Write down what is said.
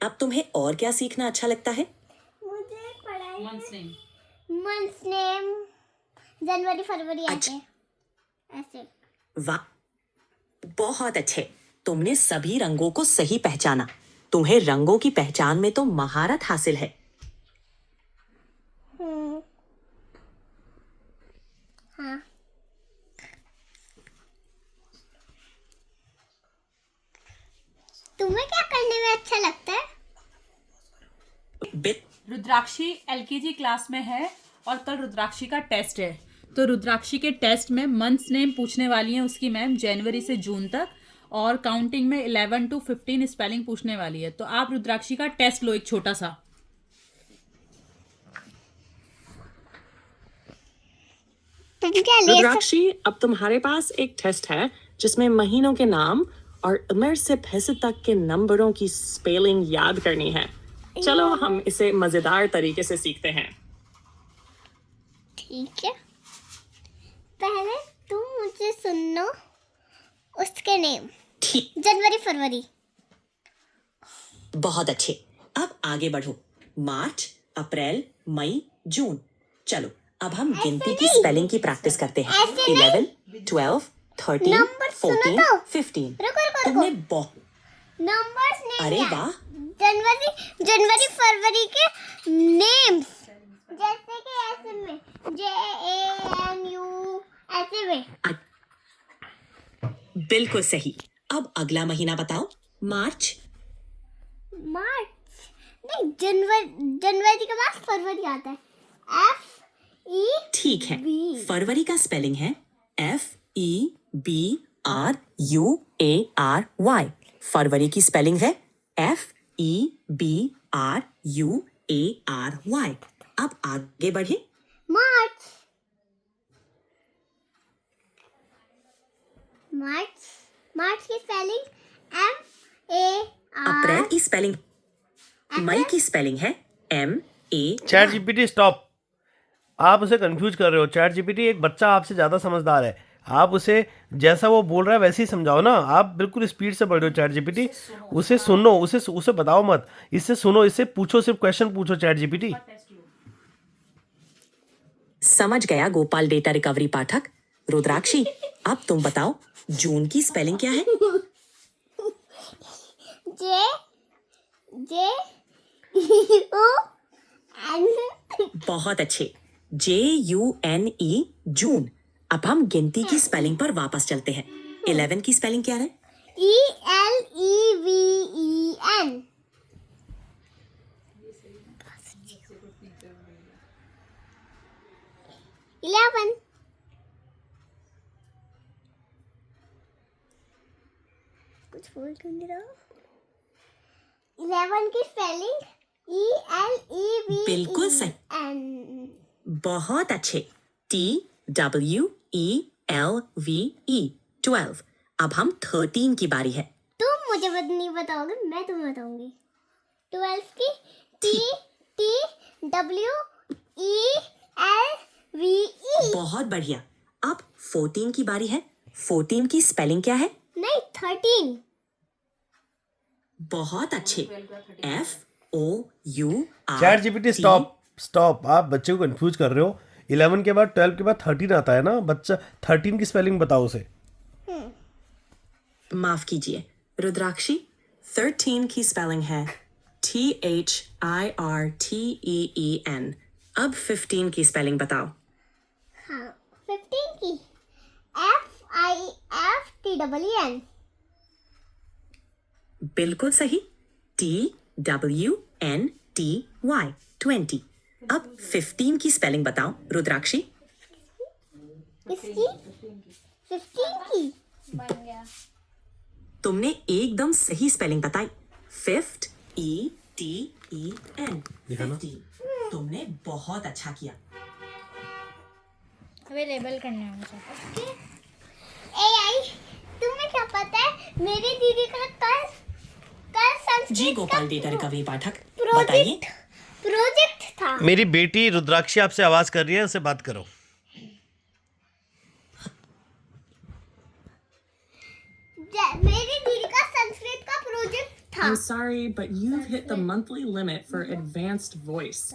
अब तुम्हें और क्या सीखना अच्छा लगता है? मुझे पढ़ाई मंथ्स नेम। मंथ्स नेम जनवरी फरवरी ऐसे ऐसे। वाह, बहुत अच्छे। तुमने सभी रंगों को सही पहचाना। तुम्हें रंगों की पहचान में तो महारत हासिल है। हाँ। तुम्हें क्या करने में अच्छा लगता है? रुद्राक्षी एलकेजी क्लास में है और कल रुद्राक्षी का टेस्ट है। तो रुद्राक्षी के टेस्ट में मंथ्स नेम पूछने वाली है उसकी मैम, जनवरी से जून तक, और काउंटिंग में 11 to 15 स्पेलिंग पूछने वाली है। तो आप रुद्राक्षी का टेस्ट लो एक छोटा सा। तुम क्या ले रुद्राक्षी, अब तुम्हारे पास एक टेस्ट है जिसमें महीनों के नाम और उम्र से पैसे तक के नंबरों की स्पेलिंग याद करनी है। चलो हम इसे मजेदार तरीके से सीखते हैं। ठीक है, पहले तुम मुझे सुनो उसके नेम। ठीक, जनवरी फरवरी। बहुत अच्छे। अब आगे बढ़ो। मार्च, अप्रैल, मई, जून। चलो अब हम गिनती की स्पेलिंग की प्रैक्टिस करते हैं। 11, 12, 13, नंबर सुनो 14, तो। 15। रुको तुमने बहुत नंबर्स नेम अरे याद। वाह, जनवरी फरवरी के नेम्स जैसे कि ऐसे में JANU ऐसे में। बिल्कुल सही। अब अगला महीना बताओ। मार्च। मार्च नहीं, जनवरी के बाद फरवरी आता है। ठीक है, FEB। फरवरी का स्पेलिंग है FEBRUARY। फरवरी की स्पेलिंग है FEBRUARY। अब आगे बढ़े। मार्च की स्पेलिंग MAR। अप्रैल की स्पेलिंग, मई की स्पेलिंग है MA। Chat GPT stop. आप उसे कंफ्यूज कर रहे हो। चैट जीपीटी एक बच्चा आपसे ज़्यादा समझदार है। आप उसे जैसा वो बोल रहा है वैसे ही समझाओ ना। आप बिल्कुल स्पीड से बढ़ रहे हो चैट जीपीटी। उसे सुनो, उसे बताओ मत। इससे सुनो, इससे पूछो, सिर्फ क्वेश्चन पूछो चैट जीपीटी। समझ गया गोपाल डेटा रिकवरी पाठक। रुद्राक्षी, अब तुम बताओ जून की स्पेलिंग क्या है? JUN। बहुत अच्छे, JUNE जून। अब हम गिनती की स्पेलिंग पर वापस चलते हैं। 11 की स्पेलिंग क्या है? ELEVEN। 11 कुछ बोल क्यों नहीं रहा? 11 की स्पेलिंग ELEVEN। बिल्कुल सही। बहुत अच्छे, TWELVE 12। अब हम 13 की बारी है। तुम मुझे नहीं बताओगे, मैं तुम्हें बताऊंगी। 12 की TWELVE। बहुत बढ़िया। अब 14 की बारी है। 14 की स्पेलिंग क्या है? नहीं, 13। बहुत अच्छे, FOUR। Chat GPT stop. आप बच्चे को कंफ्यूज कर रहे हो। 11 के बाद 12 के बाद 13 आता है ना। बच्चा 13 की स्पेलिंग बताओ उसे। माफ कीजिए रुद्राक्षी, 13 की स्पेलिंग है THIRTEEN। अब 15 की स्पेलिंग बताओ। हाँ, 15 की FIFTEEN। बिल्कुल सही, TWNTY 20। अब 15 की स्पेलिंग बताओ रुद्राक्षी। इसकी 15 की तुमने एकदम सही स्पेलिंग बताई। Fifth, ETEN। 15। तुमने बहुत अच्छा किया। अभी लेबल करना है मुझे। AI, तुम्हें क्या पता है मेरी दीदी का कल संस्कृत जी गोपाल डेटा रिकवरी पाठक, प्रोजेक्ट बताइए। था। मेरी बेटी रुद्राक्षी आपसे आवाज कर रही है, उससे बात करो। मेरी दीदी का संस्कृत का प्रोजेक्ट था। था I'm sorry, but you've hit the monthly limit for advanced voice.